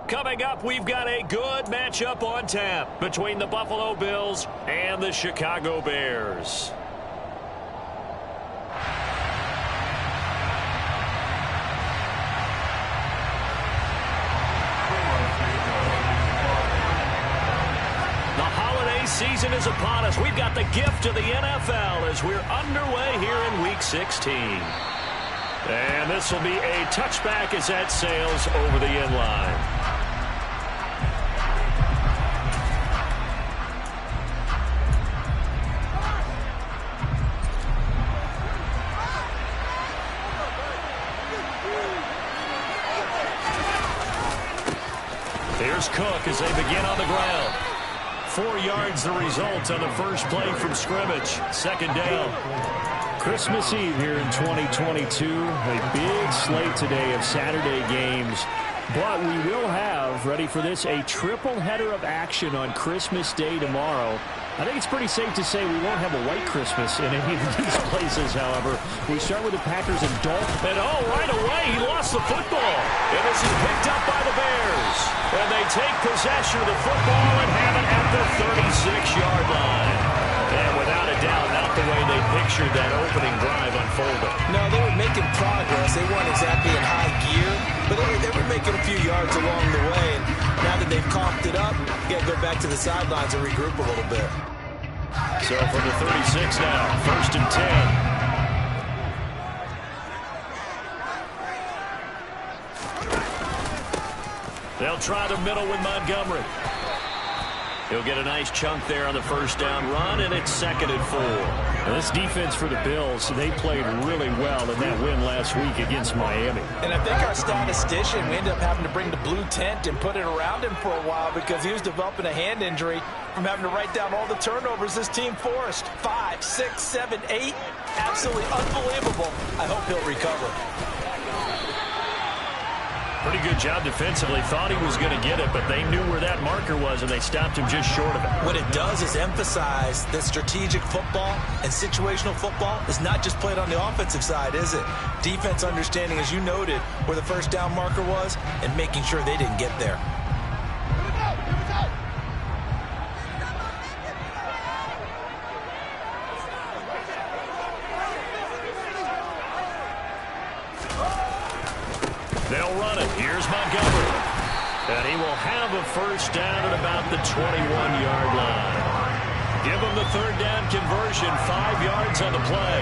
Coming up, we've got a good matchup on tap between the Buffalo Bills and the Chicago Bears. The holiday season is upon us. We've got the gift of the NFL as we're underway here in Week 16. And this will be a touchback as that sails over the end line. Here's Cook as they begin on the ground. 4 yards the result on the first play from scrimmage. Second down. Christmas Eve here in 2022. A big slate today of Saturday games. But we will have, ready for this, a triple header of action on Christmas Day tomorrow. I think it's pretty safe to say we won't have a white Christmas in any of these places, however. We start with the Packers and Dolphins. And right away, he lost the football. And this is picked up by the Bears. And they take possession of the football and have it at the 36-yard line. And without a doubt, not the way they pictured that opening drive unfolding. No, they were making progress. They weren't exactly in high gear, but they were making a few yards along the way. And now that they've comped it up, you got to go back to the sidelines and regroup a little bit. So from the 36 now, 1st and 10. They'll try the middle with Montgomery. He'll get a nice chunk there on the first down run, and it's 2nd and 4. Now this defense for the Bills, they played really well in that win last week against Miami. And I think our statistician, we ended up having to bring the blue tent and put it around him for a while because he was developing a hand injury from having to write down all the turnovers this team forced. 5, 6, 7, 8. Absolutely unbelievable. I hope he'll recover. Pretty good job defensively. Thought he was going to get it, but they knew where that marker was, and they stopped him just short of it. What it does is emphasize that strategic football and situational football is not just played on the offensive side, is it? Defense understanding, as you noted, where the first down marker was and making sure they didn't get there. They'll run it. Here's Montgomery. And he will have a first down at about the 21-yard line. Give him the 3rd down conversion. 5 yards on the play.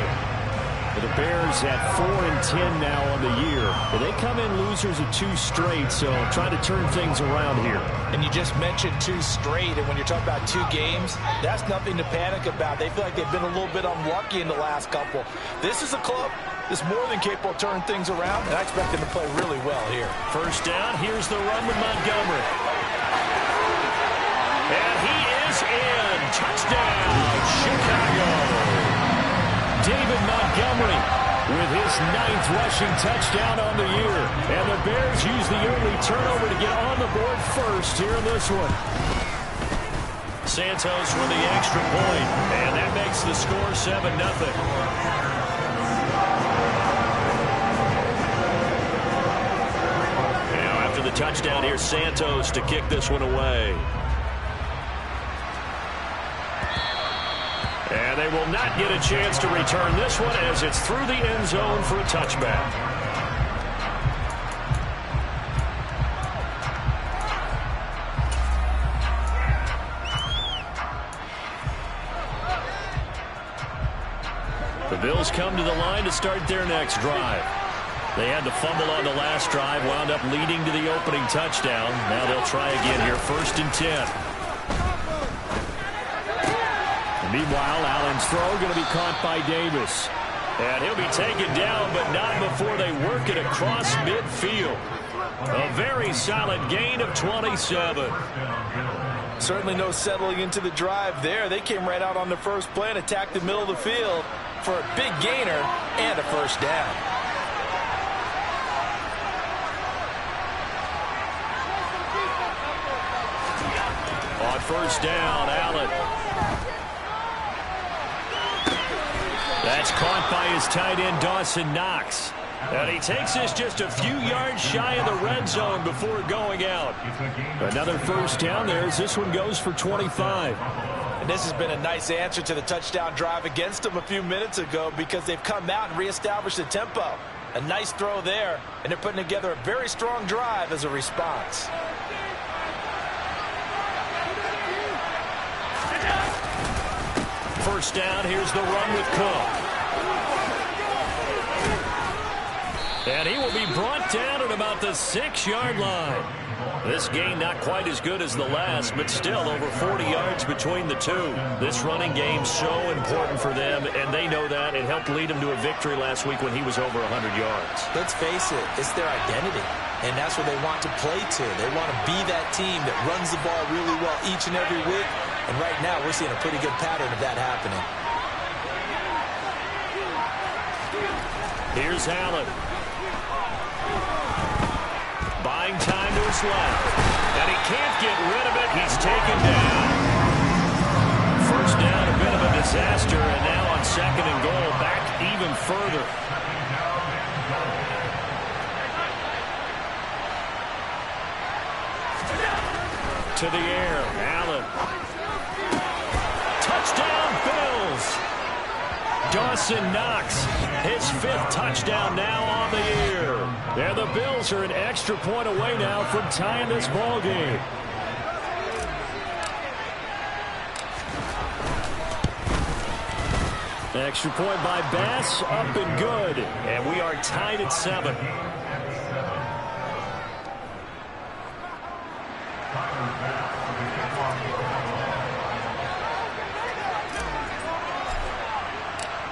The Bears at 4 and 10 now on the year. But they come in losers of 2 straight, so try to turn things around here. And you just mentioned 2 straight, and when you're talking about 2 games, that's nothing to panic about. They feel like they've been a little bit unlucky in the last couple. This is a club that's more than capable of turning things around, and I expect them to play really well here. First down, here's the run with Montgomery. And he is in. Touchdown, Chicago. David Montgomery with his 9th rushing touchdown on the year. And the Bears use the early turnover to get on the board first here in this one. Santos with the extra point, and that makes the score 7-0. The touchdown here, Santos to kick this one away. And they will not get a chance to return this one as it's through the end zone for a touchback. The Bills come to the line to start their next drive. They had the fumble on the last drive, wound up leading to the opening touchdown. Now they'll try again here, 1st and 10. Meanwhile, Allen's throw going to be caught by Davis. And he'll be taken down, but not before they work it across midfield. A very solid gain of 27. Certainly no settling into the drive there. They came right out on the first play and attacked the middle of the field for a big gainer and a first down. On first down, Allen. That's caught by his tight end, Dawson Knox. And he takes this just a few yards shy of the red zone before going out. Another first down there as this one goes for 25. And this has been a nice answer to the touchdown drive against them a few minutes ago because they've come out and reestablished the tempo. A nice throw there, and they're putting together a very strong drive as a response. First down, here's the run with Cook. And he will be brought down at about the 6-yard line. This gain not quite as good as the last, but still over 40 yards between the two. This running game so important for them, and they know that. It helped lead them to a victory last week when he was over 100 yards. Let's face it, it's their identity, and that's what they want to play to. They want to be that team that runs the ball really well each and every week, and right now we're seeing a pretty good pattern of that happening. Here's Allen. Buying time to his left. And he can't get rid of it. He's taken down. First down, a bit of a disaster. And now on 2nd and goal, back even further. To the air, Allen. Touchdown, Bills. Dawson Knox, his 5th touchdown now on the year. And the Bills are an extra point away now from tying this ball game. Extra point by Bass, up and good. And we are tied at 7.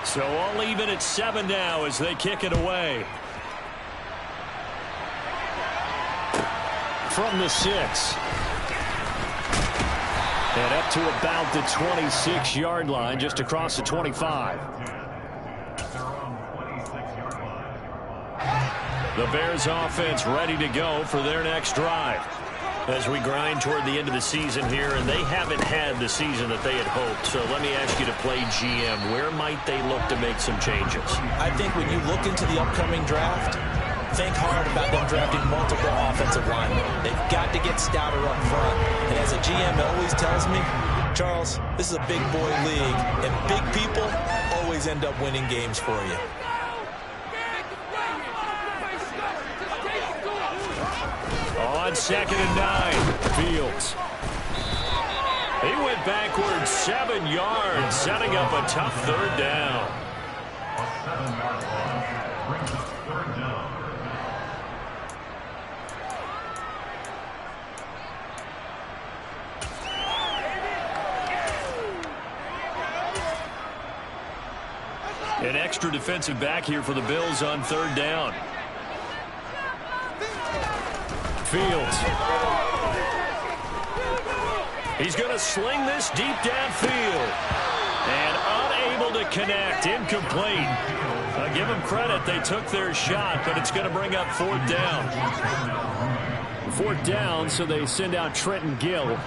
So all even at 7 now as they kick it away. From the 6. And up to about the 26-yard line, just across the 25. The Bears offense ready to go for their next drive. As we grind toward the end of the season here, and they haven't had the season that they had hoped. So let me ask you to play GM. Where might they look to make some changes? I think when you look into the upcoming draft, think hard about them drafting multiple offensive linemen. They've got to get stouter up front. And as a GM always tells me, Charles, this is a big boy league, and big people always end up winning games for you. On 2nd and 9, Fields. He went backwards 7 yards, setting up a tough 3rd down. An extra defensive back here for the Bills on 3rd down. Fields. He's going to sling this deep downfield. And unable to connect. Incomplete. Give them credit. They took their shot, but it's going to bring up 4th down. 4th down, so they send out Trenton Gill.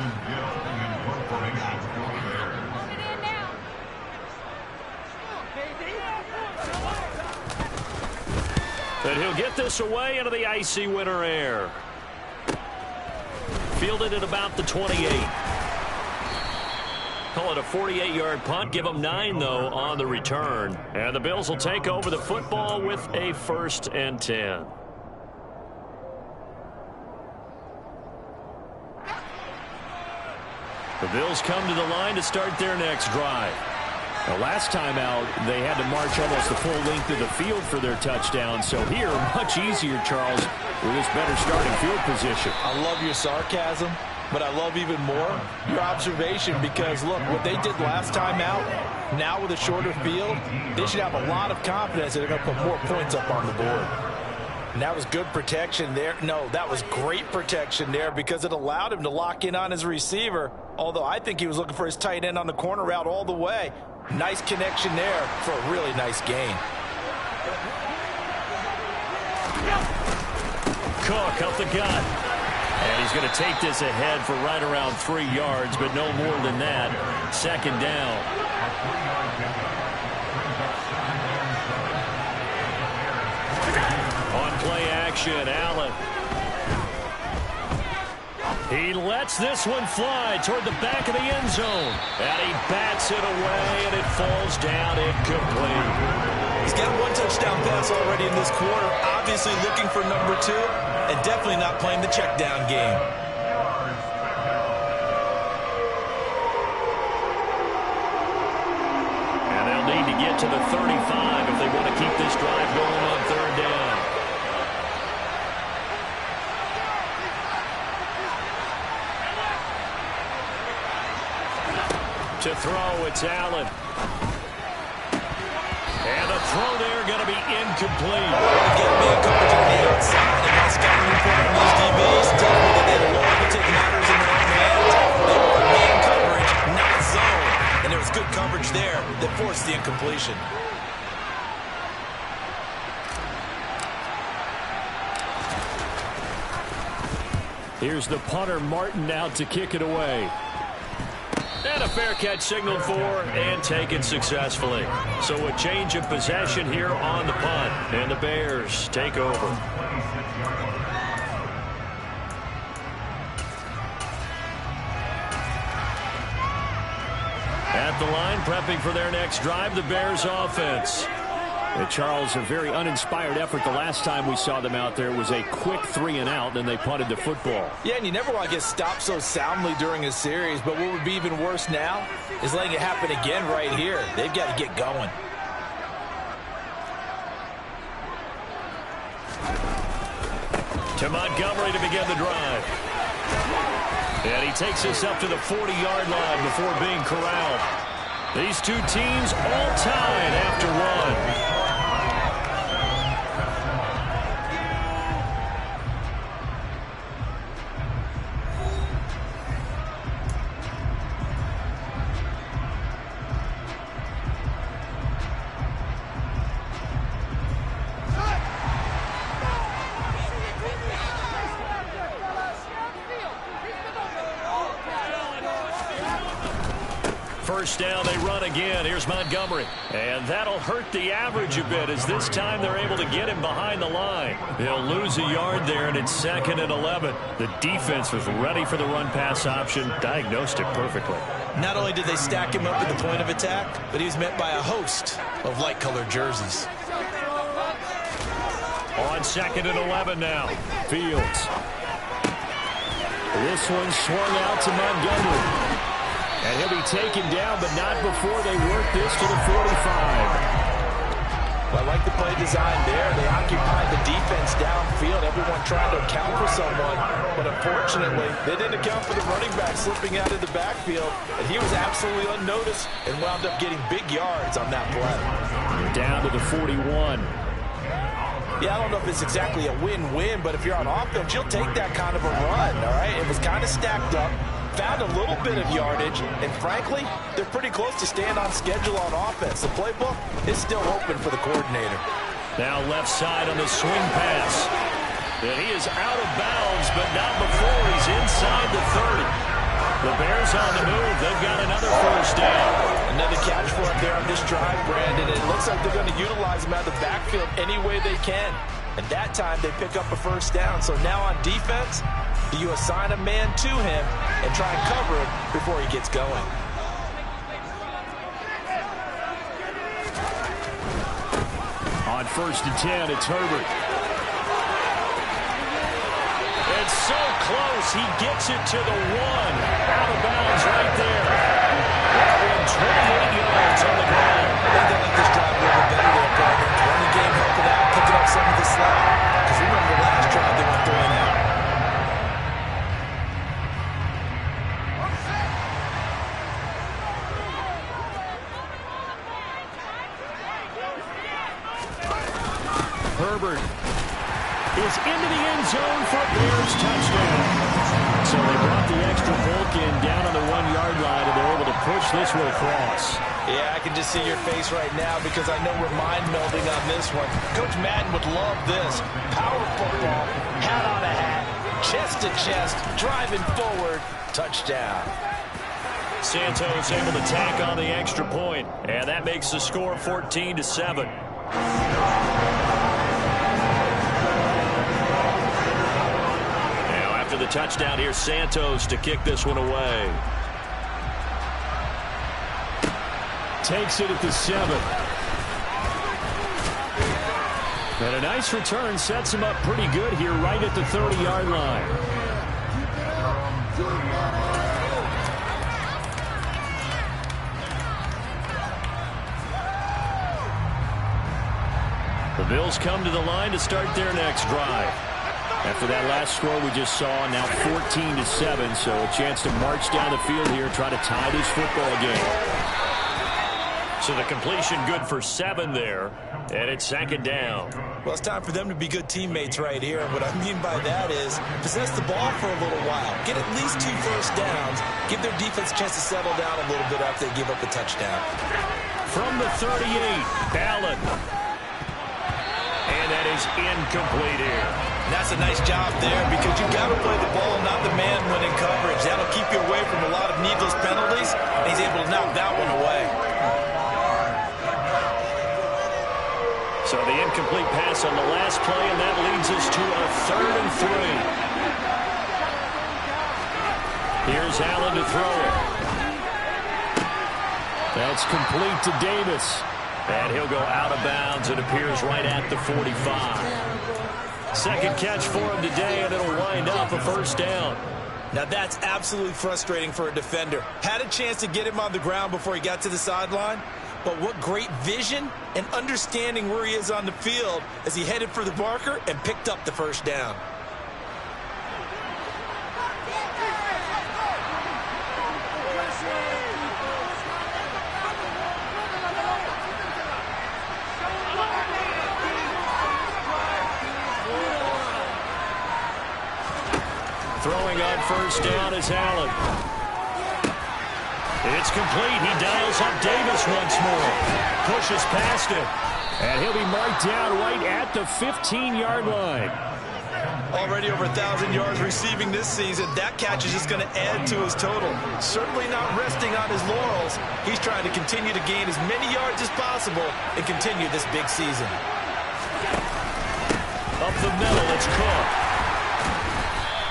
And he'll get this away into the icy winter air. Fielded at about the 28. Call it a 48-yard punt. Give them 9, though, on the return. And the Bills will take over the football with a 1st and 10. The Bills come to the line to start their next drive. The last time out, they had to march almost the full length of the field for their touchdown. So here, much easier, Charles, with this better starting field position. I love your sarcasm, but I love even more your observation because, look, what they did last time out, now with a shorter field, they should have a lot of confidence that they're going to put more points up on the board. And that was good protection there. No, that was great protection there because it allowed him to lock in on his receiver, although I think he was looking for his tight end on the corner route all the way. Nice connection there for a really nice gain. Cook up the gut. And he's going to take this ahead for right around 3 yards, but no more than that. 2nd down. play action. Allen. He lets this one fly toward the back of the end zone. And he bats it away, and it falls down incomplete. He's got one touchdown pass already in this quarter. Obviously looking for number 2, and definitely not playing the check down game. Need to get to the 35 if they want to keep this drive going on 3rd down. To throw, it's Allen. And the throw there going to be incomplete. Get man coverage on the outside, and that's got to report on these DBs. Tell me that they love to take matters in their own hands. They want man coverage, not zone. And there was good coverage there that forced the incompletion. Here's the punter, Martin, out to kick it away. And a fair catch signaled for and taken successfully. So a change of possession here on the punt. And the Bears take over. At the line, prepping for their next drive, the Bears offense. And Charles, a very uninspired effort the last time we saw them out there. It was a quick 3-and-out, then they punted the football. Yeah, and you never want to get stopped so soundly during a series, but what would be even worse now is letting it happen again right here. They've got to get going. To Montgomery to begin the drive. And he takes us up to the 40-yard line before being corralled. These two teams all tied after one. First down, they run again. Here's Montgomery. And that'll hurt the average a bit as this time they're able to get him behind the line. They'll lose a yard there, and it's 2nd and 11. The defense was ready for the run-pass option, diagnosed it perfectly. Not only did they stack him up at the point of attack, but he was met by a host of light-colored jerseys. On 2nd and 11 now. Fields. This one swung out to Montgomery. And he'll be taken down, but not before they work this to the 45. Well, I like the play design there. They occupied the defense downfield, everyone trying to account for someone. But unfortunately, they didn't account for the running back slipping out of the backfield. And he was absolutely unnoticed and wound up getting big yards on that play. Down to the 41. Yeah, I don't know if it's exactly a win-win, but if you're on offense, you'll take that kind of a run, all right? It was kind of stacked up. Found a little bit of yardage, and frankly, they're pretty close to staying on schedule on offense. The playbook is still open for the coordinator. Now left side on the swing pass. And he is out of bounds, but not before he's inside the 30. The Bears on the move. They've got another first down. Another catch for him there on this drive, Brandon. It looks like they're going to utilize him out of the backfield any way they can. And that time, they pick up a first down. So now on defense, you assign a man to him and try and cover him before he gets going. On 1st and 10, it's Herbert. It's so close, he gets it to the 1. Out of bounds right there. And 28 yards on the ground. They got like this drive a little bit better there, Brandon. Run the game, helping out, picking up some of the slack. Because remember the last drive they went 3-and-out. Herbert is into the end zone for a Bears touchdown. So they brought the extra bulk in down on the 1-yard line, and they're able to push this one across. Yeah, I can just see your face right now because I know we're mind-melding on this one. Coach Madden would love this. Power football, hat on a hat, chest to chest, driving forward, touchdown. Santos able to tack on the extra point, and that makes the score 14-7. touchdown here, Santos, to kick this one away. Takes it at the 7. And a nice return sets him up pretty good here right at the 30-yard line. The Bills come to the line to start their next drive. After that last score we just saw, now 14-7, so a chance to march down the field here, try to tie this football game. So the completion good for 7 there, and it's 2nd down. Well, it's time for them to be good teammates right here. And what I mean by that is possess the ball for a little while. Get at least 2 first downs. Give their defense a chance to settle down a little bit after they give up a touchdown. From the 38, Allen. And that is incomplete here. And that's a nice job there because you've got to play the ball, not the man when in coverage. That'll keep you away from a lot of needless penalties, and he's able to knock that one away. So the incomplete pass on the last play, and that leads us to a 3rd and 3. Here's Allen to throw it. That's complete to Davis. And he'll go out of bounds. It appears right at the 45. 2nd catch for him today, and it'll wind up a 1st down. Now that's absolutely frustrating for a defender. Had a chance to get him on the ground before he got to the sideline, but what great vision and understanding where he is on the field as he headed for the marker and picked up the 1st down. Throwing on 1st down is Allen. It's complete. He dials up Davis once more. Pushes past him. And he'll be marked down right at the 15-yard line. Already over 1,000 yards receiving this season. That catch is just going to add to his total. Certainly not resting on his laurels. He's trying to continue to gain as many yards as possible and continue this big season. Up the middle, it's Cook.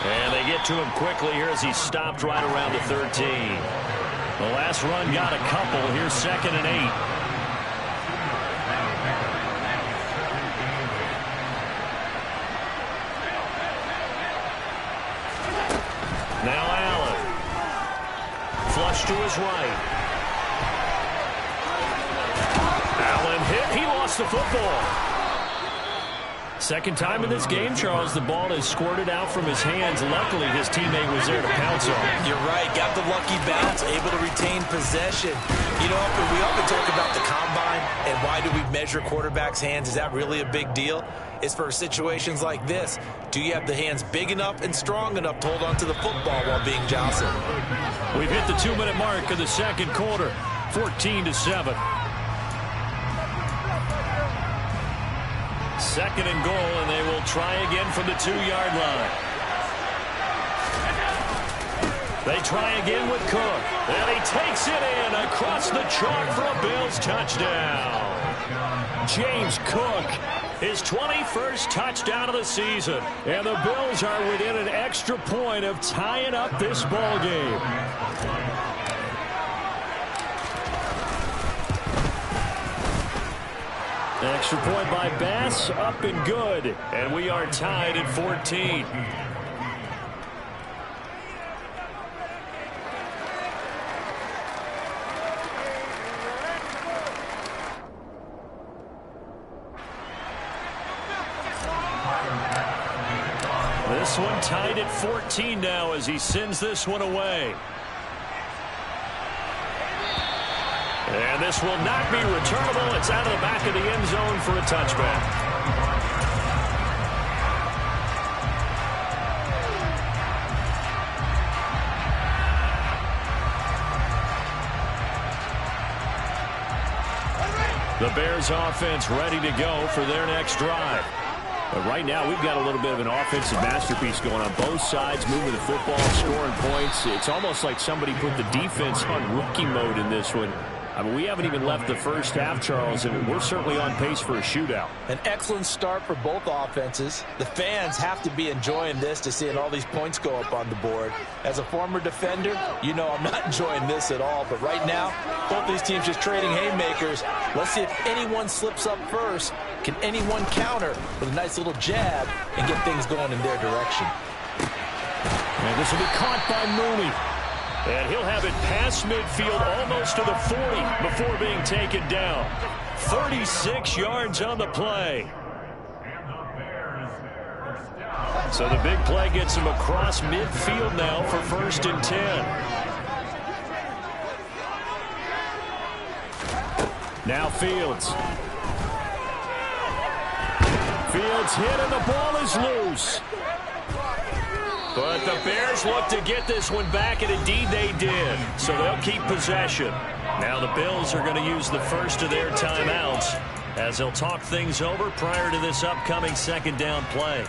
And they get to him quickly here as he stopped right around the 13. The last run got a couple. Here's 2nd and 8. Now Allen. Flush to his right. Allen hit. He lost the football. 2nd time in this game, Charles, the ball is squirted out from his hands. Luckily, his teammate was there to pounce on. You're right. Got the lucky bounce, able to retain possession. You know, we often talk about the combine and why do we measure quarterbacks' hands. Is that really a big deal? It's for situations like this. Do you have the hands big enough and strong enough to hold on to the football while being jostled? We've hit the 2-minute mark of the 2nd quarter. 14-7. 2nd and goal, and they will try again from the 2-yard line. They try again with Cook. And he takes it in across the chalk for a Bills touchdown. James Cook, his 21st touchdown of the season. And the Bills are within an extra point of tying up this ball game. Extra point by Bass, up and good. And we are tied at 14. This one tied at 14 now as he sends this one away. And this will not be returnable. It's out of the back of the end zone for a touchback. The Bears offense ready to go for their next drive. But right now, we've got a little bit of an offensive masterpiece going on both sides, moving the football, scoring points. It's almost like somebody put the defense on rookie mode in this one. I mean, we haven't even left the first half, Charles, and we're certainly on pace for a shootout. An excellent start for both offenses. The fans have to be enjoying this to seeing all these points go up on the board. As a former defender, you know I'm not enjoying this at all. But right now, both these teams just trading haymakers. Let's see if anyone slips up first. Can anyone counter with a nice little jab and get things going in their direction? And this will be caught by Mooney. And he'll have it past midfield almost to the 40 before being taken down. 36 yards on the play. So the big play gets him across midfield now for 1st and 10. Now Fields. Fields hit and the ball is loose. But the Bears look to get this one back, and indeed they did. So they'll keep possession. Now the Bills are going to use the first of their timeouts as they'll talk things over prior to this upcoming 2nd down play.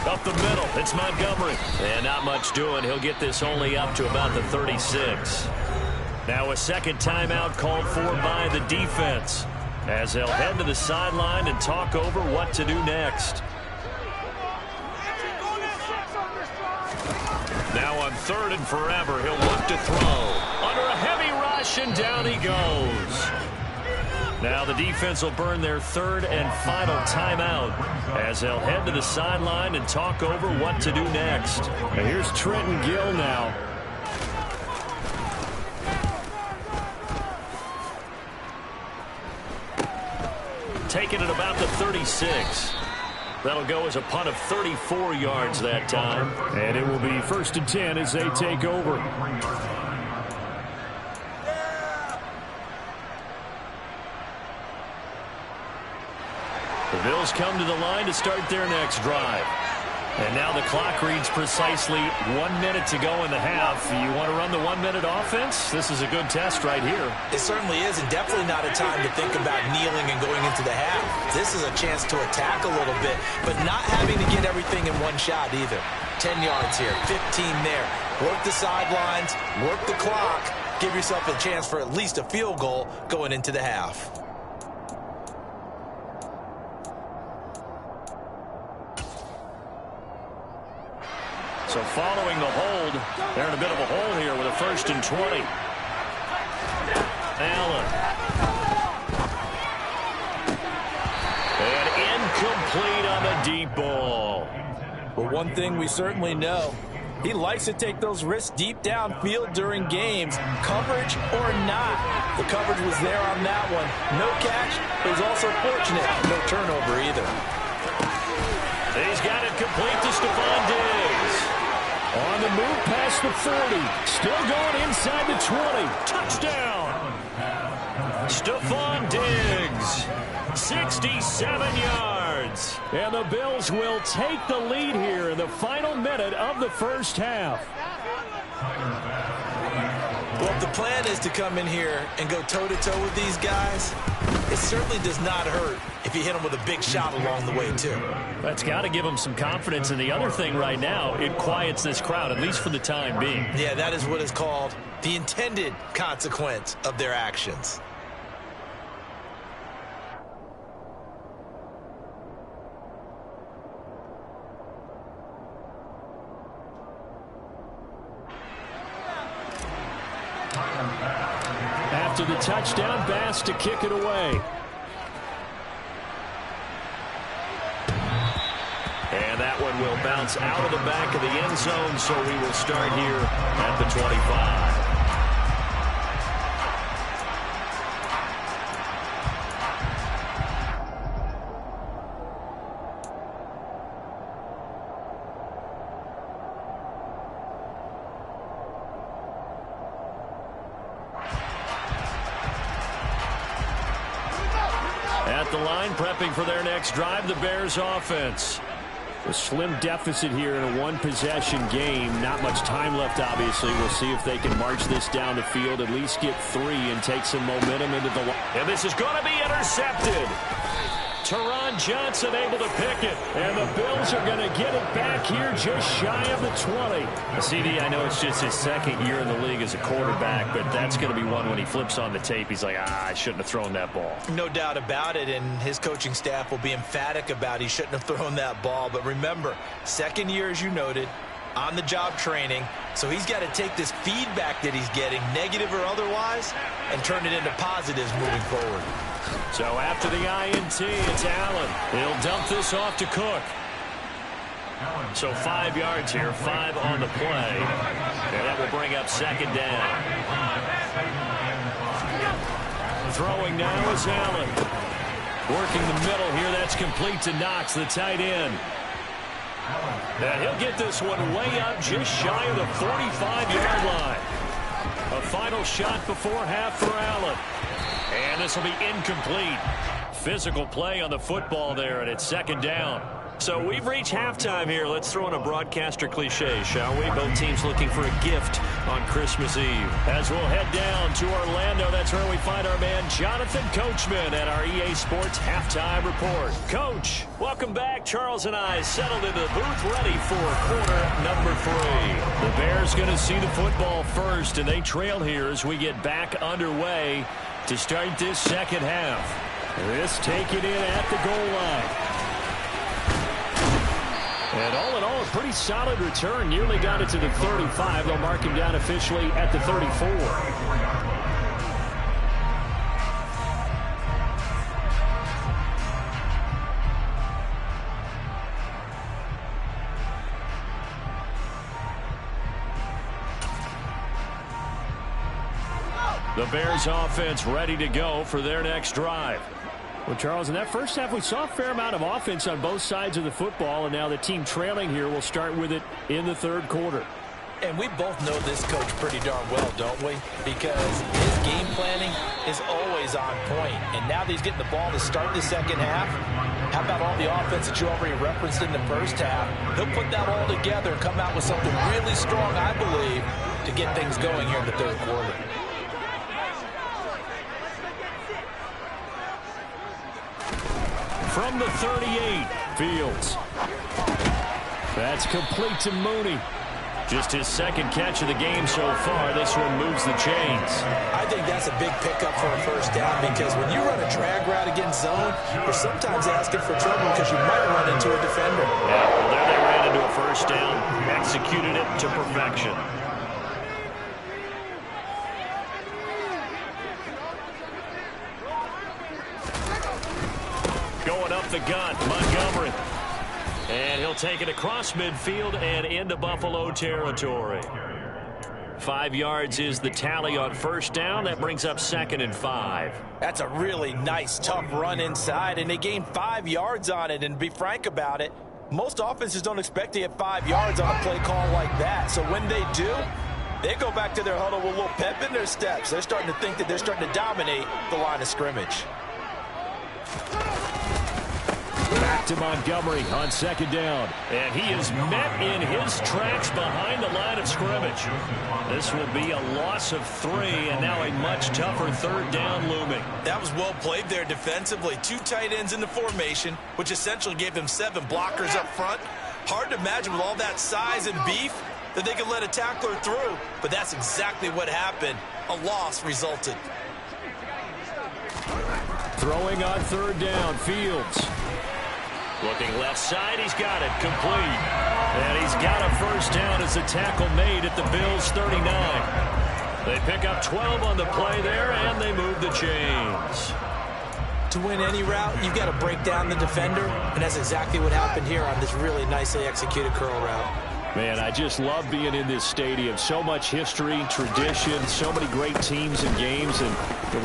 Up the middle, it's Montgomery. And not much doing. He'll get this only up to about the 36. Now a 2nd timeout called for by the defense as they'll head to the sideline and talk over what to do next. Now on 3rd and forever, he'll look to throw. Under a heavy rush, and down he goes. Now the defense will burn their 3rd and final timeout as they'll head to the sideline and talk over what to do next. Now here's Trenton Gill now. Taking it about the 36. That'll go as a punt of 34 yards that time. And it will be 1st and 10 as they take over. The Bills come to the line to start their next drive. And now the clock reads precisely 1 minute to go in the half. You want to run the 1-minute offense? This is a good test right here. It certainly is, and definitely not a time to think about kneeling and going into the half. This is a chance to attack a little bit, but not having to get everything in one shot either. 10 yards here, 15 there. Work the sidelines, work the clock. Give yourself a chance for at least a field goal going into the half. So following the hold, they're in a bit of a hole here with a 1st and 20. Allen. And incomplete on the deep ball. Well, one thing we certainly know, he likes to take those risks deep downfield during games, coverage or not. The coverage was there on that one. No catch, but he's also fortunate. No turnover either. He's got it complete to Stephon Diggs. On the move past the 40. Still going inside the 20. Touchdown. Stephon Diggs. 67 yards. And the Bills will take the lead here in the final minute of the 1st half. Well, if the plan is to come in here and go toe-to-toe with these guys, it certainly does not hurt if you hit them with a big shot along the way, too. That's got to give them some confidence. And the other thing right now, it quiets this crowd, at least for the time being. Yeah, that is what is called the intended consequence of their actions. After the touchdown, Bass to kick it away. And that one will bounce out of the back of the end zone, so we will start here at the 25. At the line, prepping for their next drive, the Bears offense. A slim deficit here in a one-possession game. Not much time left, obviously. We'll see if they can march this down the field, at least get 3 and take some momentum into the line. And this is going to be intercepted. Teron Johnson able to pick it. And the Bills are going to get it back here just shy of the 20. CD, I know it's just his second year in the league as a quarterback, but that's going to be one when he flips on the tape. He's like, I shouldn't have thrown that ball. No doubt about it, and his coaching staff will be emphatic about he shouldn't have thrown that ball. But remember, second year, as you noted, on-the-job training. So he's got to take this feedback that he's getting, negative or otherwise, and turn it into positives moving forward. So after the INT, it's Allen. He'll dump this off to Cook. So 5 yards here, 5 on the play. And that will bring up second down. Throwing now is Allen. Working the middle here, that's complete to Knox, the tight end. And he'll get this one way up just shy of the 45-yard line. A final shot before half for Allen. And this will be incomplete. Physical play on the football there, and it's second down. So we've reached halftime here. Let's throw in a broadcaster cliche, shall we? Both teams looking for a gift on Christmas Eve. As we'll head down to Orlando, that's where we find our man Jonathan Coachman at our EA Sports Halftime Report. Coach, welcome back. Charles and I settled into the booth ready for quarter number 3. The Bears going to see the football first, and they trail here as we get back underway to start this second half. This taken in at the goal line. And all in all, a pretty solid return. Nearly got it to the 35. They'll mark him down officially at the 34. The Bears offense ready to go for their next drive. Well, Charles, in that first half, we saw a fair amount of offense on both sides of the football, and now the team trailing here will start with it in the third quarter. And we both know this coach pretty darn well, don't we? Because his game planning is always on point. And now that he's getting the ball to start the second half, how about all the offense that you already referenced in the first half? He'll put that all together and come out with something really strong, I believe, to get things going here in the third quarter. From the 38, Fields. That's complete to Mooney. Just his second catch of the game so far. This one moves the chains. I think that's a big pickup for a first down because when you run a drag route against zone, you're sometimes asking for trouble because you might run into a defender. Yeah, well, there they ran into a first down, executed it to perfection. Going up the gut, Montgomery. And he'll take it across midfield and into Buffalo territory. 5 yards is the tally on first down. That brings up 2nd and 5. That's a really nice, tough run inside, and they gained 5 yards on it. And to be frank about it, most offenses don't expect to get 5 yards on a play call like that. So when they do, they go back to their huddle with a little pep in their steps. They're starting to think that they're starting to dominate the line of scrimmage. Back to Montgomery on second down. And he is met in his tracks behind the line of scrimmage. This will be a loss of 3, and now a much tougher third down looming. That was well played there defensively. 2 tight ends in the formation, which essentially gave them 7 blockers up front. Hard to imagine with all that size and beef that they could let a tackler through, but that's exactly what happened. A loss resulted. Throwing on third down, Fields. Looking left side, he's got it, complete. And he's got a first down as the tackle made at the Bills' 39. They pick up 12 on the play there, and they move the chains. To win any route, you've got to break down the defender, and that's exactly what happened here on this really nicely executed curl route. Man, I just love being in this stadium. So much history, tradition, so many great teams and games, and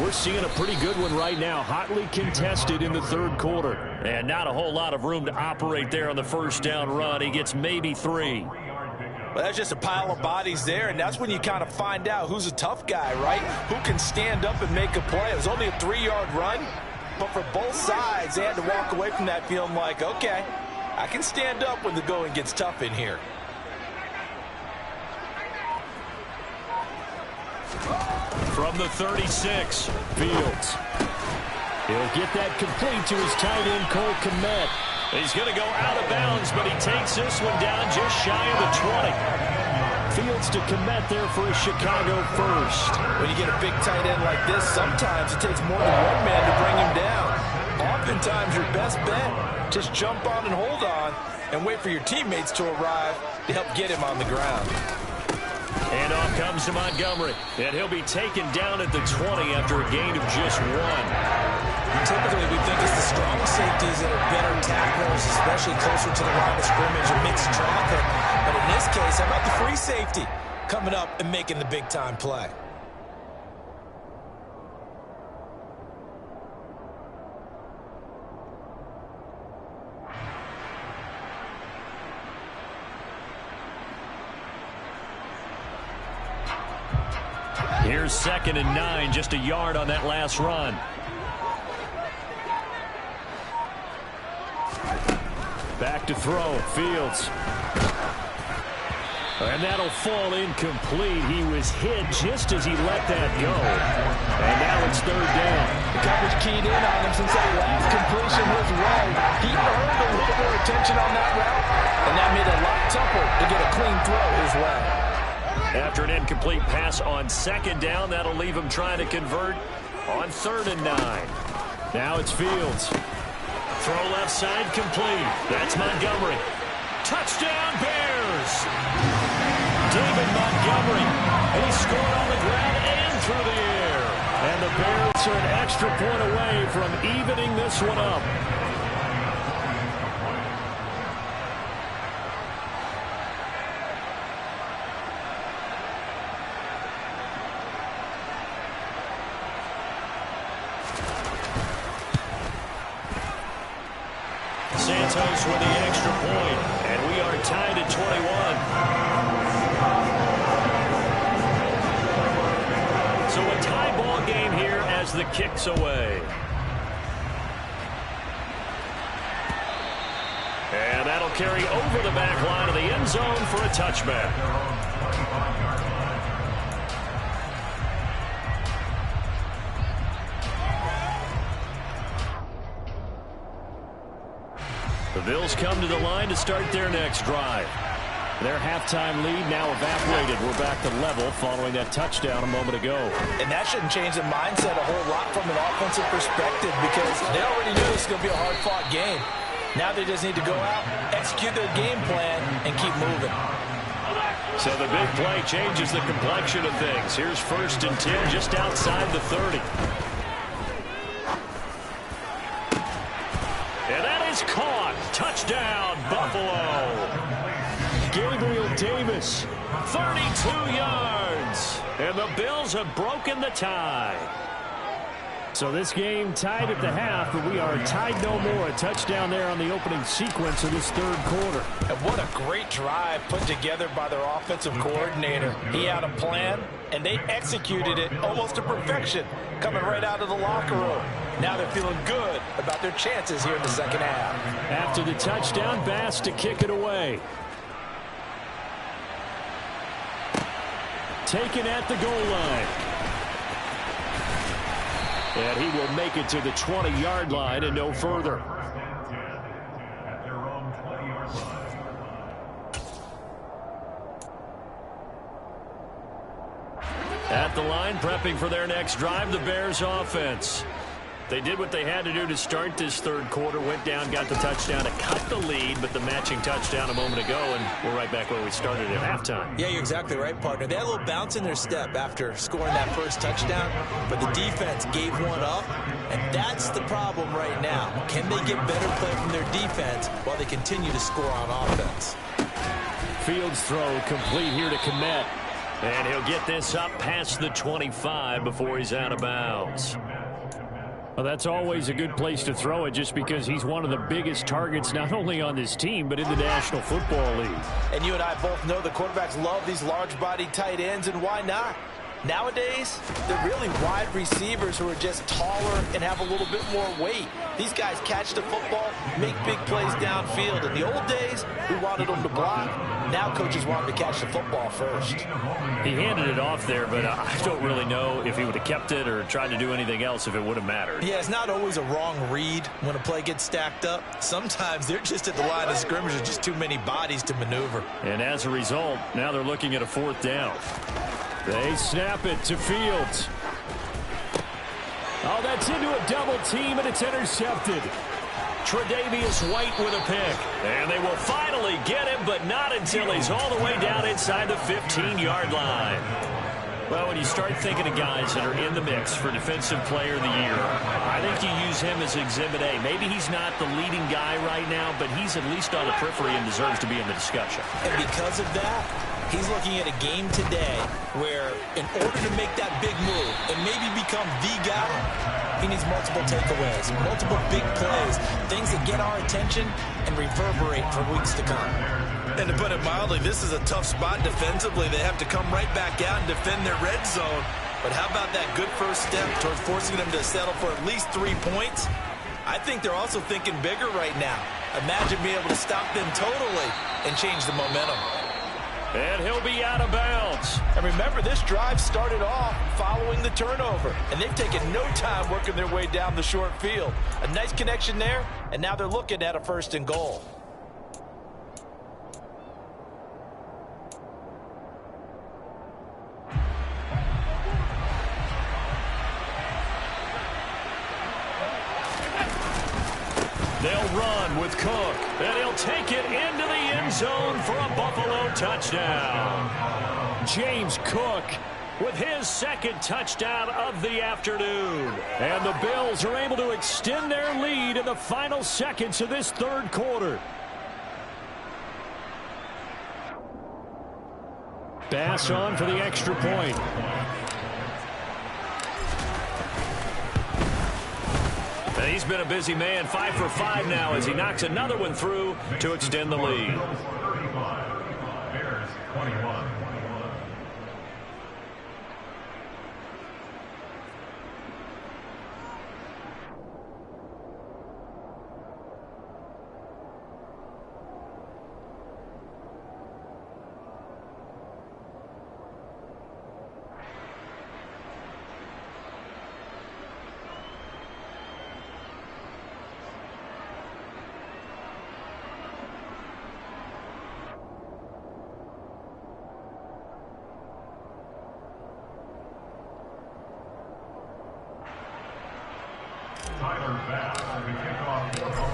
we're seeing a pretty good one right now, hotly contested in the third quarter. And not a whole lot of room to operate there on the first down run. He gets maybe 3. Well, that's just a pile of bodies there, and that's when you kind of find out who's a tough guy, right? Who can stand up and make a play. It was only a 3-yard run, but for both sides, they had to walk away from that feeling like, okay, I can stand up when the going gets tough in here. From the 36, Fields. He'll get that complete to his tight end, Cole Kmet. He's going to go out of bounds, but he takes this one down just shy of the 20. Fields to Kmet there for a Chicago first. When you get a big tight end like this, sometimes it takes more than one man to bring him down. Oftentimes, your best bet, just jump on and hold on and wait for your teammates to arrive to help get him on the ground. And off comes to Montgomery, and he'll be taken down at the 20 after a gain of just 1. Typically, we think it's the strong safeties that are better tacklers, especially closer to the line of scrimmage and mixed traffic. But in this case, how about the free safety coming up and making the big-time play? Here's 2nd and 9, just a yard on that last run. Back to throw, Fields. And that'll fall incomplete. He was hit just as he let that go. And now it's 3rd down. The coverage keyed in on him since that last completion his way. He earned a little more attention on that route, and that made it a lot tougher to get a clean throw his way. After an incomplete pass on 2nd down, that'll leave him trying to convert on 3rd and 9. Now it's Fields. Throw left side complete. That's Montgomery. Touchdown Bears! David Montgomery. He scored on the ground and through the air. And the Bears are an extra point away from evening this one up. Santos with the extra point, and we are tied at 21. So a tie ball game here as the kick's away. And that'll carry over the back line of the end zone for a touchback. The Bills come to the line to start their next drive. Their halftime lead now evaporated. We're back to level following that touchdown a moment ago. And that shouldn't change the mindset a whole lot from an offensive perspective because they already knew this was going to be a hard-fought game. Now they just need to go out, execute their game plan, and keep moving. So the big play changes the complexion of things. Here's 1st and 10 just outside the 30. And that is caught. Touchdown, Buffalo. Gabriel Davis. 32 yards. And the Bills have broken the tie. So this game tied at the half, but we are tied no more. A touchdown there on the opening sequence of this 3rd quarter. And what a great drive put together by their offensive coordinator. He had a plan, and they executed it almost to perfection, coming right out of the locker room. Now they're feeling good about their chances here in the 2nd half. After the touchdown, Bass to kick it away. Taken at the goal line. And he will make it to the 20-yard line and no further. At the line, prepping for their next drive, the Bears offense. They did what they had to do to start this 3rd quarter, went down, got the touchdown to cut the lead, but the matching touchdown a moment ago, and we're right back where we started at halftime. Yeah, you're exactly right, partner. They had a little bounce in their step after scoring that first touchdown, but the defense gave one up, and that's the problem right now. Can they get better play from their defense while they continue to score on offense? Fields throw complete here to Kmet. And he'll get this up past the 25 before he's out of bounds. Well, that's always a good place to throw it just because he's one of the biggest targets not only on this team but in the National Football League. And you and I both know the quarterbacks love these large-bodied tight ends, and why not? Nowadays, they're really wide receivers who are just taller and have a little bit more weight. These guys catch the football, make big plays downfield. In the old days, we wanted them to block. Now coaches want them to catch the football first. He handed it off there, but I don't really know if he would have kept it or tried to do anything else if it would have mattered. Yeah, it's not always a wrong read when a play gets stacked up. Sometimes they're just at the line of scrimmage with just too many bodies to maneuver. And as a result, now they're looking at a 4th down. They snap it to Fields. Oh, that's into a double team, and it's intercepted. Tre'Davious White with a pick. And they will finally get him, but not until he's all the way down inside the 15-yard line. Well, when you start thinking of guys that are in the mix for Defensive Player of the Year, I think you use him as Exhibit A. Maybe he's not the leading guy right now, but he's at least on the periphery and deserves to be in the discussion. And because of that, he's looking at a game today where in order to make that big move and maybe become the guy, he needs multiple takeaways, multiple big plays, things that get our attention and reverberate for weeks to come. And to put it mildly, this is a tough spot defensively. They have to come right back out and defend their red zone. But how about that good first step towards forcing them to settle for at least 3 points? I think they're also thinking bigger right now. Imagine being able to stop them totally and change the momentum. And he'll be out of bounds. And remember, this drive started off following the turnover, and they've taken no time working their way down the short field. A nice connection there, and now they're looking at a 1st and goal. They'll run with Cook, and he'll take it into the end zone for a Buffalo touchdown. James Cook with his 2nd touchdown of the afternoon. And the Bills are able to extend their lead in the final seconds of this 3rd quarter. Bass on for the extra point. He's been a busy man, 5 for 5 now as he knocks another one through to extend the lead. Bears 21.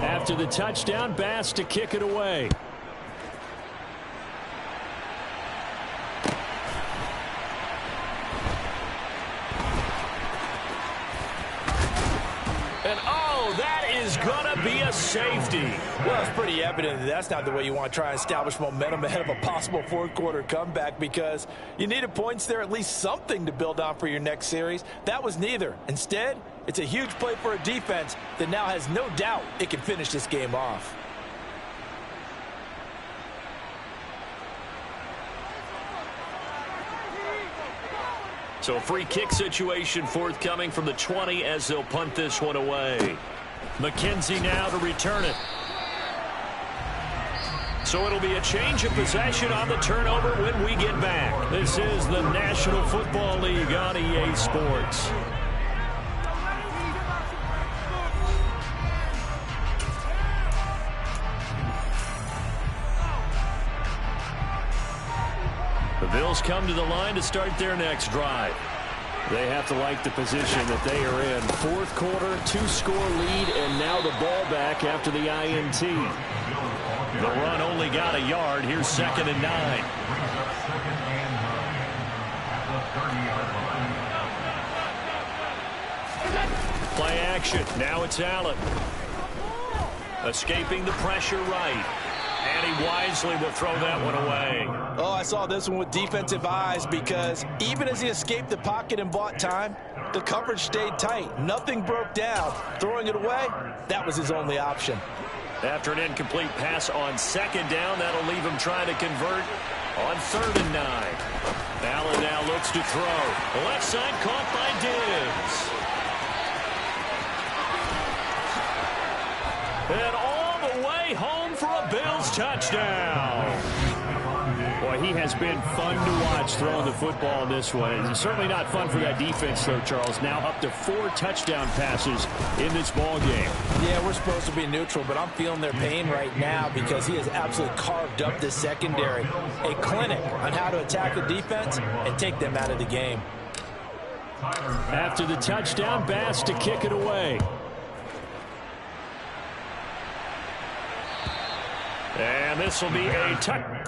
After the touchdown, Bass to kick it away. And oh, that is going to be a safety. Well, it's pretty evident that that's not the way you want to try and establish momentum ahead of a possible 4th quarter comeback, because you needed points there, at least something to build on for your next series. That was neither. Instead, it's a huge play for a defense that now has no doubt it can finish this game off. So a free kick situation forthcoming from the 20 as they'll punt this one away. McKenzie now to return it. So it'll be a change of possession on the turnover when we get back. This is the National Football League on EA Sports. The Bills come to the line to start their next drive. They have to like the position that they are in. 4th quarter, 2-score lead, and now the ball back after the INT. The run only got a yard. Here's 2nd and 9. Play action. Now it's Allen. Escaping the pressure right. And he wisely will throw that one away. Oh, I saw this one with defensive eyes, because even as he escaped the pocket and bought time, the coverage stayed tight. Nothing broke down. Throwing it away, that was his only option. After an incomplete pass on 2nd down, that'll leave him trying to convert on 3rd and 9. Allen now looks Wants to throw. Left side caught by Diggs. And all the way home for a Bills touchdown. Boy, he has been fun to watch throwing the football in this one. It's certainly not fun for that defense, though, Charles. Now up to 4 touchdown passes in this ball game. Yeah, we're supposed to be neutral, but I'm feeling their pain right now because he has absolutely carved up this secondary. A clinic on how to attack the defense and take them out of the game. After the touchdown, Bass to kick it away. And this will be a touchdown.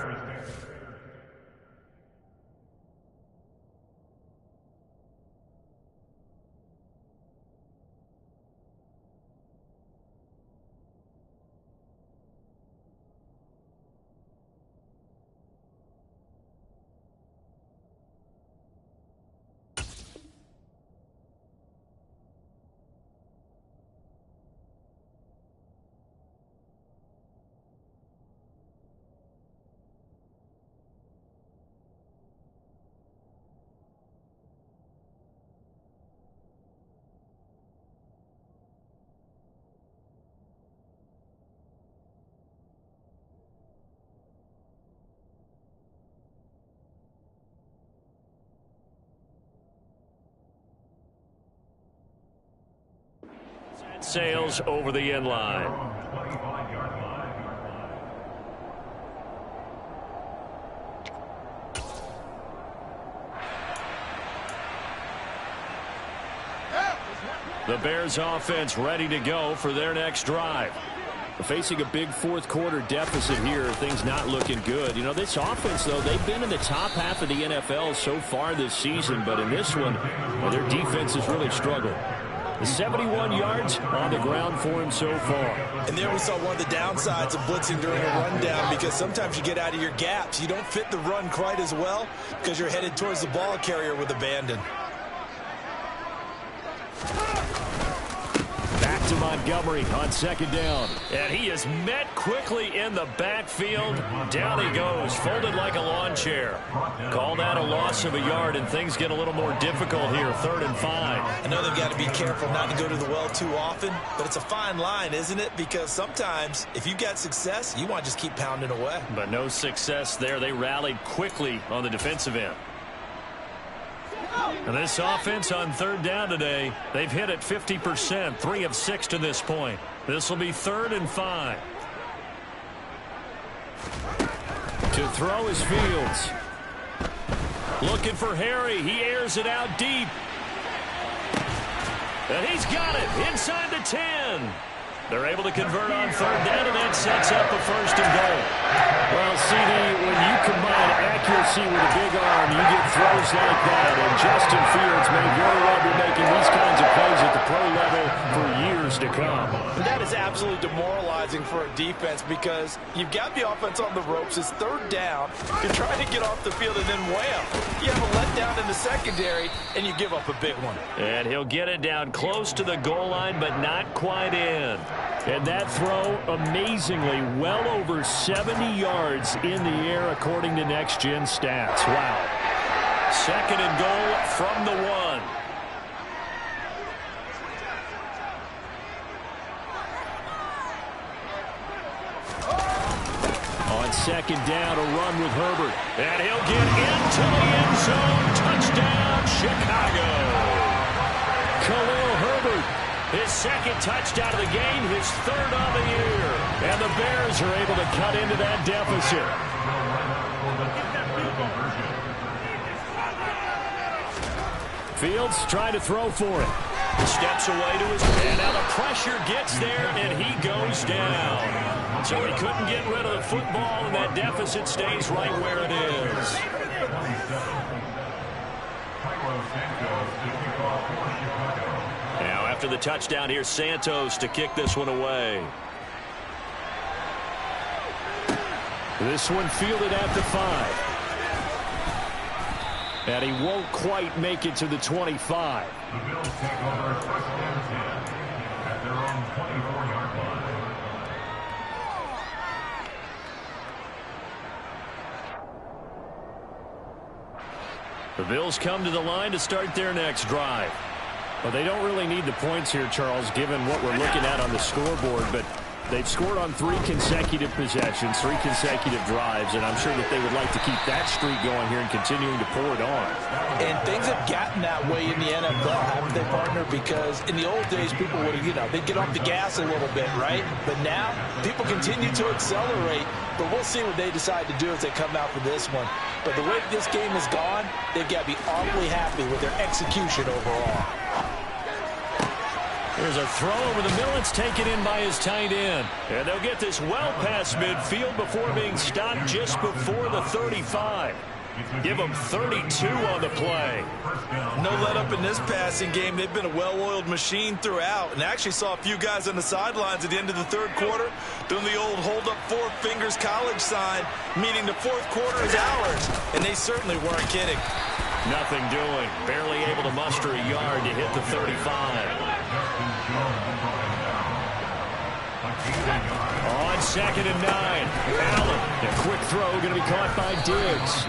Sails over the end line. The Bears offense ready to go for their next drive. Facing a big fourth quarter deficit here, things not looking good. You know, this offense, though, they've been in the top half of the NFL so far this season, but in this one, well, their defense has really struggled. 71 yards on the ground for him so far. And there we saw one of the downsides of blitzing during a rundown, because sometimes you get out of your gaps. You don't fit the run quite as well because you're headed towards the ball carrier with abandon. Back to Montgomery on second down. And he is met quickly in the backfield. Down he goes, folded like a lawn chair. Call that a loss of a yard, and things get a little more difficult here, 3rd and 5. I know they've got to be careful not to go to the well too often, but it's a fine line, isn't it? Because sometimes if you've got success, you want to just keep pounding away. But no success there. They rallied quickly on the defensive end. And this offense on 3rd down today, they've hit it 50%, 3 of 6 to this point. This will be 3rd and 5. To throw is Fields. Looking for Harry. He airs it out deep. And he's got it inside the 10. They're able to convert on 3rd down, and that sets up a 1st and goal. Well, CD, when you combine accuracy with a big arm, you get throws like that. And Justin Fields may very well be making these kinds of plays at the pro level for years to come. That is absolutely demoralizing for a defense because you've got the offense on the ropes. It's 3rd down. You're trying to get off the field, and then wham, you have a letdown in the secondary, and you give up a big one. And he'll get it down close to the goal line, but not quite in. And that throw, amazingly, well over 70 yards in the air, according to Next Gen Stats. Wow. 2nd and goal from the 1. On 2nd down, a run with Herbert. And he'll get into the end zone. Touchdown, Chicago. Khalil Herbert. His 2nd touchdown of the game, his 3rd of the year. And the Bears are able to cut into that deficit. Fields trying to throw for it. Steps away to his man. Now the pressure gets there, and he goes down. So he couldn't get rid of the football, and that deficit stays right where it is. Now after the touchdown, here's Santos to kick this one away. This one fielded at the 5. And he won't quite make it to the 25. The Bills take over 1st and 10 at their own 24-yard line. The Bills come to the line to start their next drive. Well, they don't really need the points here, Charles, given what we're looking at on the scoreboard, but they've scored on 3 consecutive possessions, 3 consecutive drives, and I'm sure that they would like to keep that streak going here and continuing to pour it on. And things have gotten that way in the NFL, haven't they, partner? Because in the old days, people would have, they'd get off the gas a little bit, right? But now, people continue to accelerate, but we'll see what they decide to do as they come out for this one. But the way this game has gone, they've got to be awfully happy with their execution overall. Here's a throw over the middle. It's taken in by his tight end. And they'll get this well past midfield before being stopped just before the 35. Give them 32 on the play. No let up in this passing game. They've been a well-oiled machine throughout. And actually saw a few guys on the sidelines at the end of the third quarter doing the old hold up 4 fingers college sign, meaning the fourth quarter is ours. And they certainly weren't kidding. Nothing doing. Barely able to muster a yard to hit the 35. On 2nd and 9, Allen. A quick throw going to be caught by Diggs.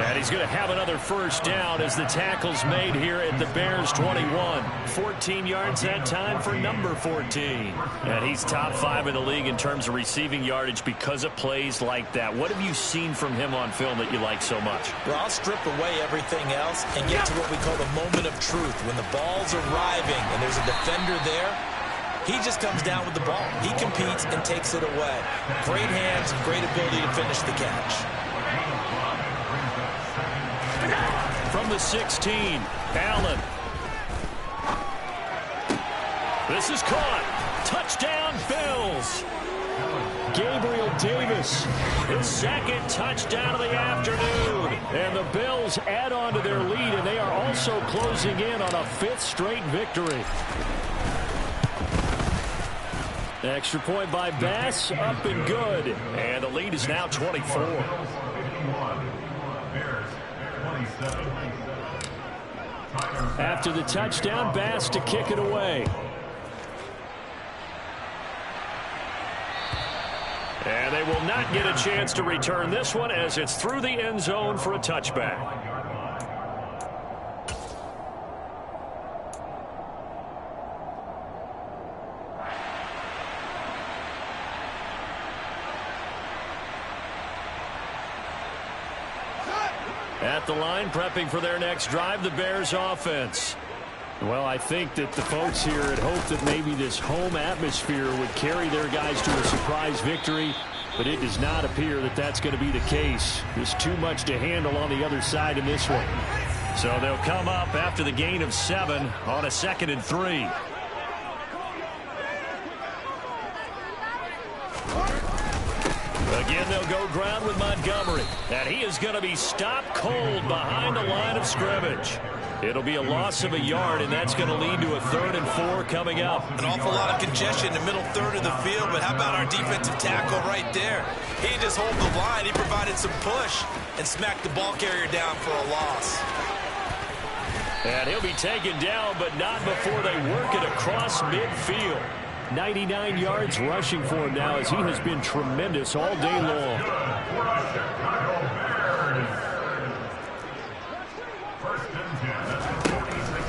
And he's going to have another first down as the tackle's made here at the Bears 21. 14 yards that time for number 14. And he's top 5 in the league in terms of receiving yardage because of plays like that. What have you seen from him on film that you like so much? Well, I'll strip away everything else and get to what we call the moment of truth. When the ball's arriving and there's a defender there, he just comes down with the ball. He competes and takes it away. Great hands, great ability to finish the catch. From the 16, Allen. This is caught. Touchdown, Bills. Gabriel Davis, his 2nd touchdown of the afternoon. And the Bills add on to their lead, and they are also closing in on a 5th straight victory. Extra point by Bass, up and good. And the lead is now 24. After the touchdown, Bass to kick it away. And they will not get a chance to return this one as it's through the end zone for a touchback. At the line, prepping for their next drive, the Bears offense. Well, I think that the folks here had hoped that maybe this home atmosphere would carry their guys to a surprise victory, but it does not appear that that's going to be the case. There's too much to handle on the other side in this one. So they'll come up after the gain of 7 on a 2nd and 3. Again, they'll go ground with Montgomery. And he is going to be stopped cold behind the line of scrimmage. It'll be a loss of a yard, and that's going to lead to a 3rd and 4 coming up. An awful lot of congestion in the middle third of the field, but how about our defensive tackle right there? He didn't just hold the line. He provided some push and smacked the ball carrier down for a loss. And he'll be taken down, but not before they work it across midfield. 99 yards rushing for him now as he has been tremendous all day long.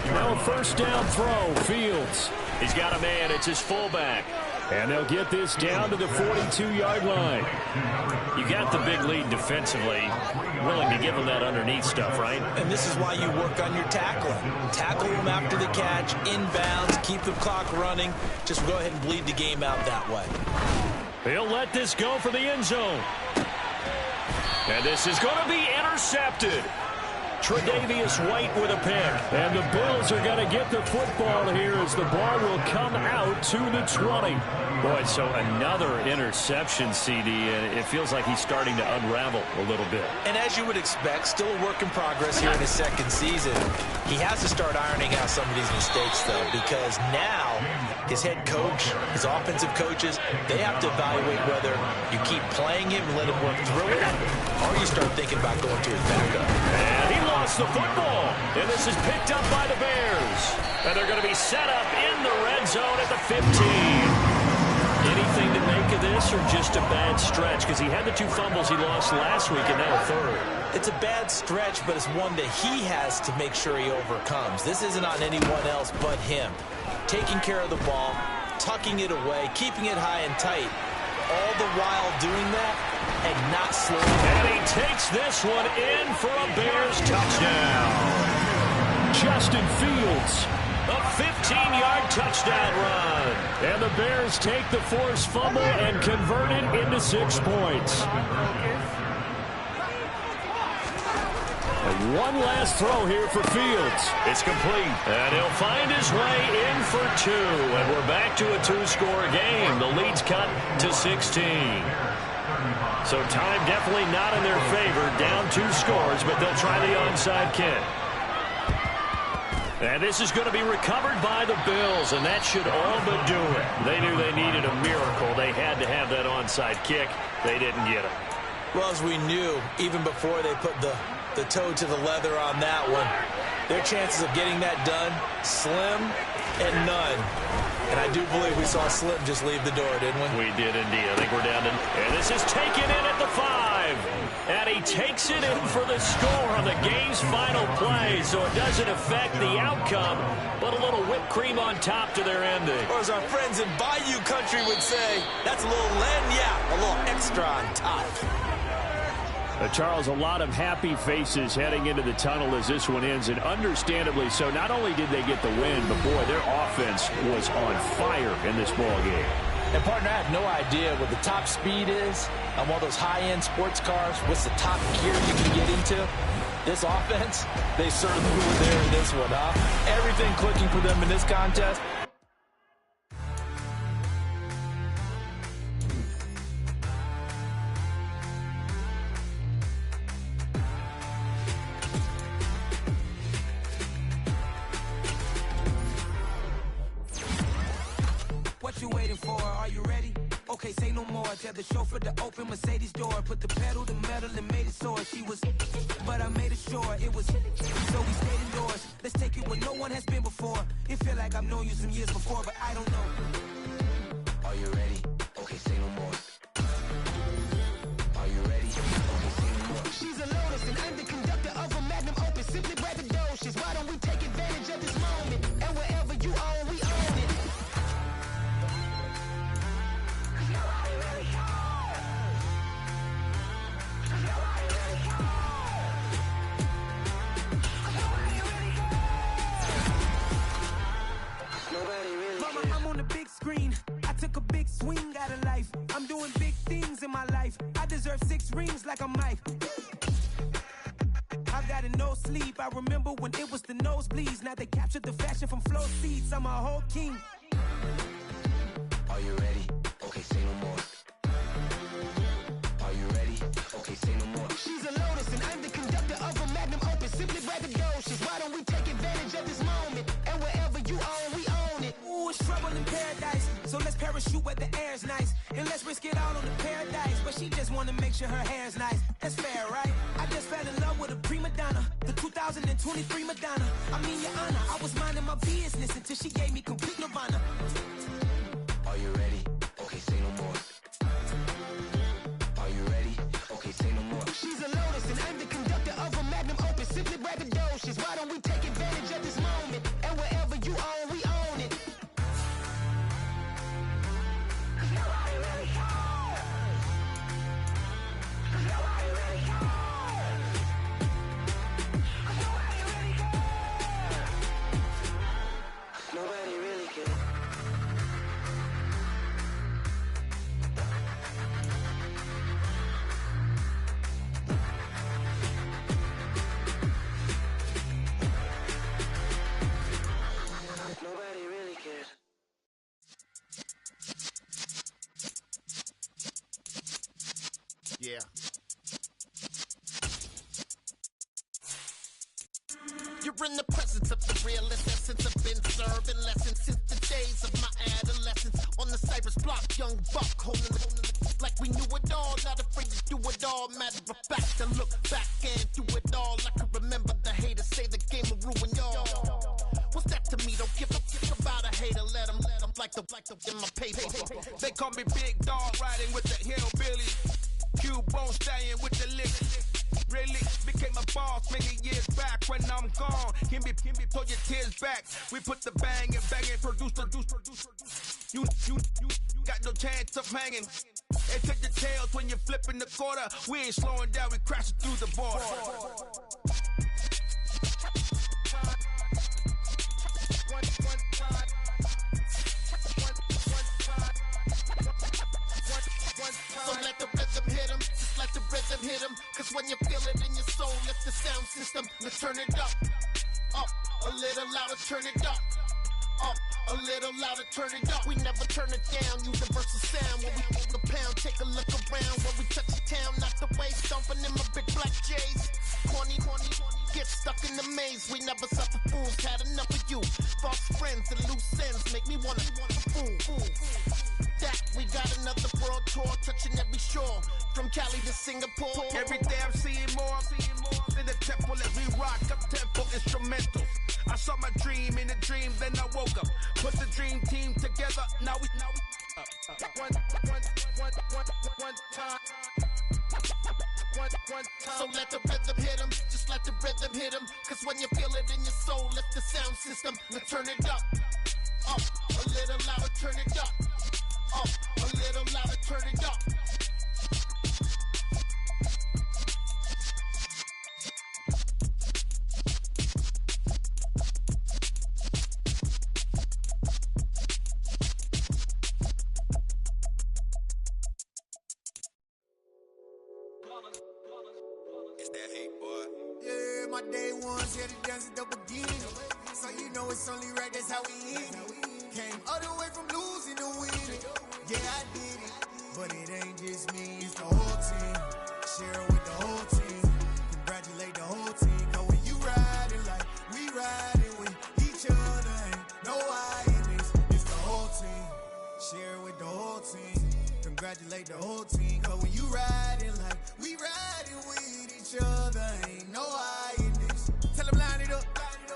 Now a first down throw, Fields. He's got a man, it's his fullback. And they'll get this down to the 42-yard line. You got the big lead defensively. Willing to give them that underneath stuff, right? And this is why you work on your tackling. Tackle them after the catch, inbounds, keep the clock running. Just go ahead and bleed the game out that way. He'll let this go for the end zone. And this is going to be intercepted. Tre'Davious White with a pick. And the Bills are going to get the football here as the ball will come out to the 20. Boy, so another interception, CD, and it feels like he's starting to unravel a little bit. And as you would expect, still a work in progress here in his 2nd season. He has to start ironing out some of these mistakes, though, because now his head coach, his offensive coaches, they have to evaluate whether you keep playing him and let him work through it, or you start thinking about going to his backup. And he lost the football, and this is picked up by the Bears. And they're going to be set up in the red zone at the 15. Anything to make of this, or just a bad stretch? Because he had the 2 fumbles he lost last week, and now a third. It's a bad stretch, but it's one that he has to make sure he overcomes. This isn't on anyone else but him. Taking care of the ball, tucking it away, keeping it high and tight, all the while doing that and not slowing down. And he takes this one in for a Bears touchdown. Justin Fields. A 15-yard touchdown run. And the Bears take the forced fumble and convert it into 6 points. And one last throw here for Fields. It's complete. And he'll find his way in for 2. And we're back to a 2-score game. The lead's cut to 16. So time definitely not in their favor. Down 2 scores, but they'll try the onside kick. And this is going to be recovered by the Bills, and that should all but do it. They knew they needed a miracle. They had to have that onside kick. They didn't get it. Well, as we knew, even before they put the toe to the leather on that one, their chances of getting that done, slim and none. And I do believe we saw Slim just leave the door, didn't we? We did indeed. I think we're down to... And this is taken in at the 5. And he takes it in for the score on the game's final play. So it doesn't affect the outcome, but a little whipped cream on top to their ending. Or as our friends in Bayou Country would say, that's a little a little extra on top. Charles, a lot of happy faces heading into the tunnel as this one ends, and understandably so. Not only did they get the win, but boy, their offense was on fire in this ball game. And partner, I have no idea what the top speed is on one of those high-end sports cars. What's the top gear you can get into? This offense, they certainly were there in this one, huh? Everything clicking for them in this contest. Tell the chauffeur to open Mercedes door. Put the pedal to metal and made it soar. She was, but I made it sure it was. So we stayed indoors. Let's take it where no one has been before. It feel like I've known you some years before, but I don't know. Are you ready? Okay, say no more. Are you ready? Okay, say no more. She's a Lotus and I'm the conductor of a Magnum Opus. Simply braggadocious. Why don't we take advantage of this moment? And wherever you own, we own it. I'm doing big things in my life. I deserve 6 rings like I'm Mike. I've got no sleep. I remember when it was the nosebleeds. Now they captured the fashion from flow seats. I'm a whole king. Are you ready? Okay, say no more. Are you ready? Okay, say no more. She's a Lotus and I'm the conductor of a Magnum Opus. Simply braggadocious. Why don't we take advantage of this moment? And wherever you own, we own it. Ooh, it's trouble in paradise. So let's parachute where the air's nice. And let's risk it all on the paradise. But she just wanna make sure her hair's nice. That's fair, right? I just fell in love with a prima donna. The 2023 Madonna. I mean, your honor, I was minding my business until she gave me complete nirvana. Are you ready? Okay, say no more. Are you ready? Okay, say no more. She's a Lotus and I'm the conductor of a Magnum Opus. Simply braggadocious. Why don't we take advantage of this moment? And wherever you own, we own it. Nobody really cares. Nobody really cares. Yeah. You're in the presence of the realest essence. I've been serving lessons since the days of my adolescence. On the Cypress block, young buck holding it like we knew it all. Not afraid to do it all. Matter of fact, to look back and do it all. I can remember the haters say the game will ruin y'all. What's that to me? Don't give a fuck about a hater. Let them like the so in my paper. They call me Big Dog, riding with the hillbilly. Cubone stallion with the lick. Really became a boss many years back. When I'm gone, can be pull your tears back. We put the bang and produce. You got no chance of hanging. And take the tails when you're flipping the quarter. We ain't slowing down, we crashing through the border. So let the rhythm hit him, just let the rhythm hit him. Cause when you feel it in your soul, lift the sound system. Now turn it up, a little louder, turn it up. A little louder, turn it up. We never turn it down, universal sound. When we move the pound, take a look around. When we touch the town, not the way, stomping in my big black J's. Corny, get stuck in the maze. We never suffer fools, had enough of you. False friends and loose ends make me wanna fool. That we got another world tour, touching every shore. From Cali to Singapore. Every day I'm seeing more in the temple as we rock up tempo instrumentals. I saw my dream in a dream, then I woke up. Put the dream team together, now we one time. So let the rhythm hit him, just let the rhythm hit him. Cause when you feel it in your soul, lift the sound system. Now turn it up, a little louder, turn it up. A little louder, turn it up. It's that hate, boy. Yeah, my day ones here to dance at the beginning. So you know it's only right, that's how we end it. Came all the way from losing to winning. Yeah, I did it, but it ain't just me, it's the whole team. Share it with the whole team. Congratulate the whole team. Cause when you riding like we riding with each other, ain't no I in this. It's the whole team. Share it with the whole team. Congratulate the whole team. Cause when you riding like we riding with each other, ain't no I in this. Tell them line it up.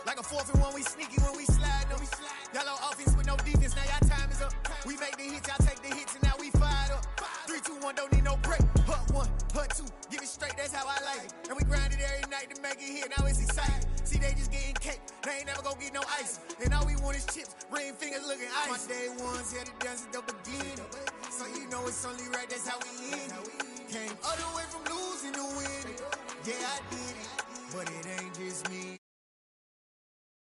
Like a 4th and 1, we sneaky when we slide them. Y'all on offense with no defense, now y'all time is up. We make the hits, y'all take the hits, and now we fired up. 3, 2, 1, don't need no break. Hut 1, hut 2, give it straight, that's how I like it. And we grind it every night to make it hit, now it's exciting. See, they just getting cake, they ain't never gonna get no ice. And all we want is chips, ring fingers looking ice. My day ones here to dance at the beginning. So you know it's only right, that's how we end it. Came all the way from losing to winning. Yeah, I did it, but it ain't just me.